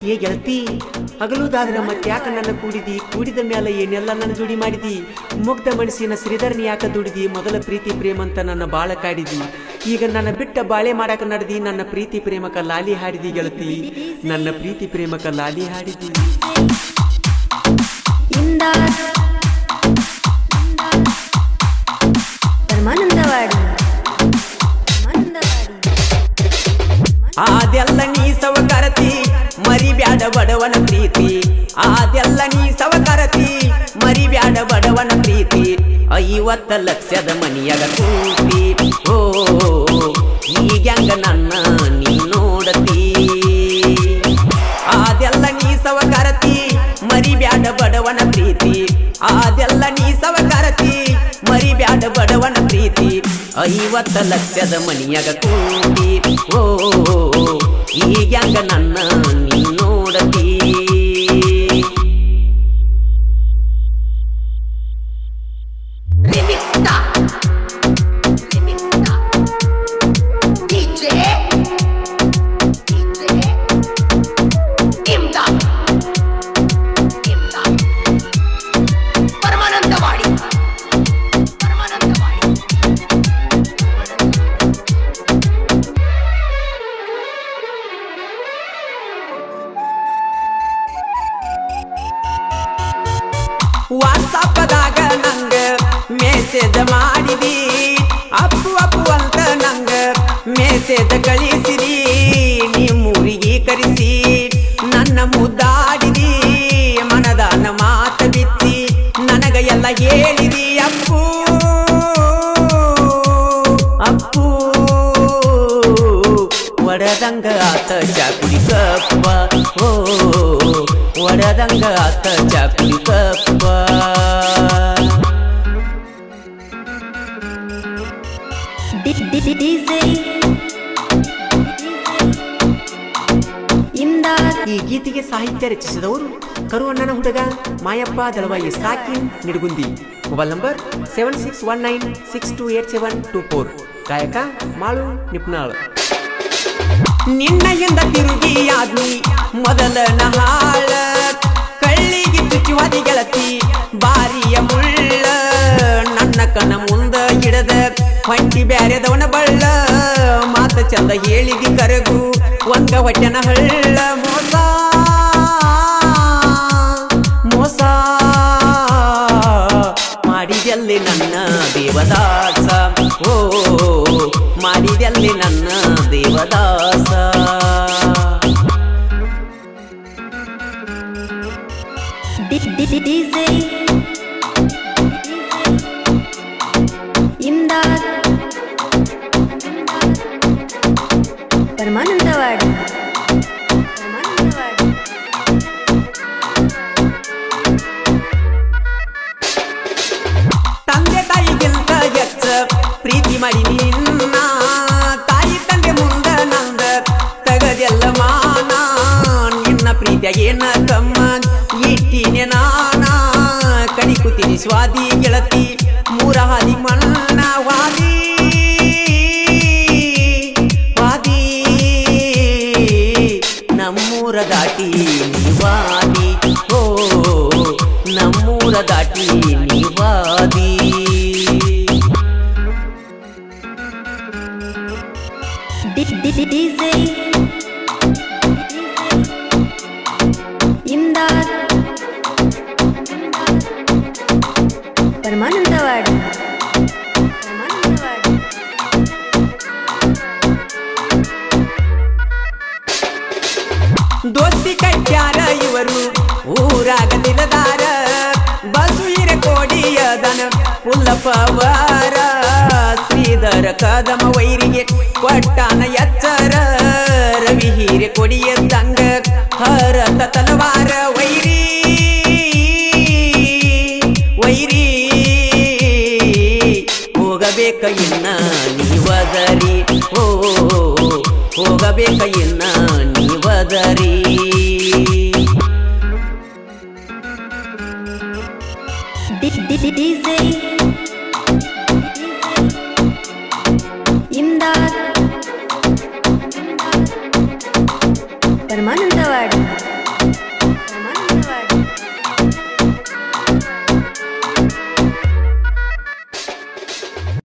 ಏ ಗೆಳತಿ ಹಗಲುದಾದ್ರೆ ಮತ್ತೆ ಯಾಕ ನನ್ನ ಕೂಡಿದ ಮೇಲೆ ಏನೆಲ್ಲ ನನ್ನ ಜೋಡಿ ಮಾಡಿದಿ ಮುಗ್ಧ ಮನಸ್ಸಿನ ಶ್ರೀಧರ್ನಿ ಯಾಕ ದುಡಿದಿ ಮೊದಲ ಪ್ರೀತಿ ಪ್ರೇಮ ಅಂತ ನನ್ನ ಬಾಳ ಕಾಡಿದಿ ಈಗ ನನ್ನ ಬಿಟ್ಟ ಬಾಳೆ ಮಾಡಕ ನಡೆದಿ ನನ್ನ ಪ್ರೀತಿ ಪ್ರೇಮಕ ಲಾಲಿ ಹಾಡಿದಿ ಗೆಳತಿ ನನ್ನ ಪ್ರೀತಿ ಪ್ರೇಮಕ ಲಾಲಿ ಹಾಡಿದಿ ಅದೆಲ್ಲ ನೀ ಸವಕರತಿ ಮರಿಬ್ಯಾಡ ಬಡವನ ಪ್ರೀತಿ ಅದೆಲ್ಲ ನೀ ಸವಕರತಿ ಮರಿಬ್ಯಾಡ ಬಡವನ ಪ್ರೀತಿ 50 ಲಕ್ಷದ ಮನಿಯಾಗ ಕೂತಿ ಓ ಈಗ್ಯಾಂಗ ನನ್ನ ನೀ ನೋಡತಿ ಅದೆಲ್ಲ ನೀ ಸವಕರತಿ ಮರಿಬ್ಯಾಡ ಬಡವನ ಪ್ರೀತಿ ಅದೆಲ್ಲ ನೀ ಸವಕರತಿ ಮರಿಬ್ಯಾಡ ಬಡವನ ಪ್ರೀತಿ 50 ಲಕ್ಷದ ಮನಿಯಾಗ ಕೂತಿ ಓ ಈಗ್ಯಾಂಗ ನನ್ನ ನೀ ನೋಡತಿ ವಾಟ್ಸಪ್ದಾಗ ನಂಗ ಮೆಸೇಜ್ ಮಾಡಿದಿ ಅಪ್ಪು ಅಪ್ಪು ಅಂತ ನಂಗ ಮೆಸೇಜ್ ಕಳಿಸಿದಿ ನಿಮ್ಮೂರಿಗೆ ಕರೆಸಿ ನನ್ನ ಮುದ್ದಾಡಿದಿ ಮನದಾನ ಮಾತ ಬಿಚ್ಚಿ ನನಗ ಎಲ್ಲ ಹೇಳಿದಿ ಅಪ್ಪು ಅಪ್ಪು ಒಡದಂಗ ಆತ ಚಾಕುಡಿ ಕಪ್ಪ ಓ ಒಡದಂಗ ಆತ ಚಾಕುಡಿ ಕಪ್ಪ ಈ ಗೀತೆಗೆ ಸಾಹಿತ್ಯ ರಚಿಸಿದವರು ಕರುವಣ್ಣನ ಹುಡುಗ ಮಾಯಪ್ಪ ದಳವಾಯಿ ಸಾಕಿನ್ ನಿಡಗುಂದಿ ಮೊಬೈಲ್ ನಂಬರ್ 7619628724 ಗಾಯಕ ಮಾಳು ನಿಪ್ನಾಳ್ ನಿನ್ನಯಿಂದ ತಿರುಗಿಯಾದ್ನಿ ಮೊದಲನ ಹಾಳ ಕಳ್ಳಿಗೆ ಚುಚ್ಚುವದಿ ಗೆಳತಿ ಬಾರಿಯ ಮುಳ್ಳ ನನ್ನ ಕಣ ಮುಂದ ಹಿಡದ ಹೊಂಟಿ ಬ್ಯಾರೆದವನ ಬಳ್ಳ ಮಾತ ಚಂದ ಹೇಳಿದಿ ಕರಗು ಒಂದ ಹೊಟ್ಟೆನ ಹಳ್ಳ ಮೋಸ ಮೋಸ ಮಾಡಿದೆಲ್ಲಿ ನನ್ನ ದೇವದಾಸ ಓ ಮಾಡಿದೆಲ್ಲಿ ನನ್ನ ದೇವದಾಸ ಪರಮಾನಂದವಾಡಿ ತಂದೆ ತಾಯಿಗಿಂತ ಹೆಚ್ಚ ಪ್ರೀತಿ ಮಾಡಿ ನಿನ್ನ ತಾಯಿ ತಂದೆ ಮುಂದ ನಂದ ತಗದೆಲ್ಲ ಮಾನ ನಿನ್ನ ಪ್ರೀತಿಯ ಏನ ಕಮ್ಮ ಇಟ್ಟಿನೆ ನಾನ ಕಣಿ ಕೂತೀನಿ ಸ್ವಾದಿ ಗೆಳತಿ ಮೂರ ಹಾದಿ ಮಣ್ಣ ವಾದಿ ವಾದಿ ನಮ್ಮೂರ ದಾಟಿ ನಿವಾದಿ ಓ ನಮ್ಮೂರ ದಾಟಿ ನಿವಾದಿ ಪರಮಾನಂದವಾಡಿ ದೋಸ್ತಿ ಕಟ್ಟ್ಯಾರ ಇವರು ಊರಾಗ ನಿಲದಾರ ಬಸು ಹಿರೆ ಕೋಡಿಯದನ ಪುಲ್ಲಪವಾರ ಶ್ರೀಧರ ಕದಮ ವೈರಿಗೆ ಕೊಟ್ಟಾನ ಎಚ್ಚರ ರವಿ ಹೀರೆ ಕೊಡಿಯದಂಗ ಹರತ ತಲವಾರ ವೈರಿ ವೈರಿ ಹೋಗಬೇಕ ಇನ್ನ ನೀವದರಿ ಓ ಹೋಗಬೇಕ ಇನ್ನ ನೀವದರಿ ಪರಮಾನಂದವಾಡಿ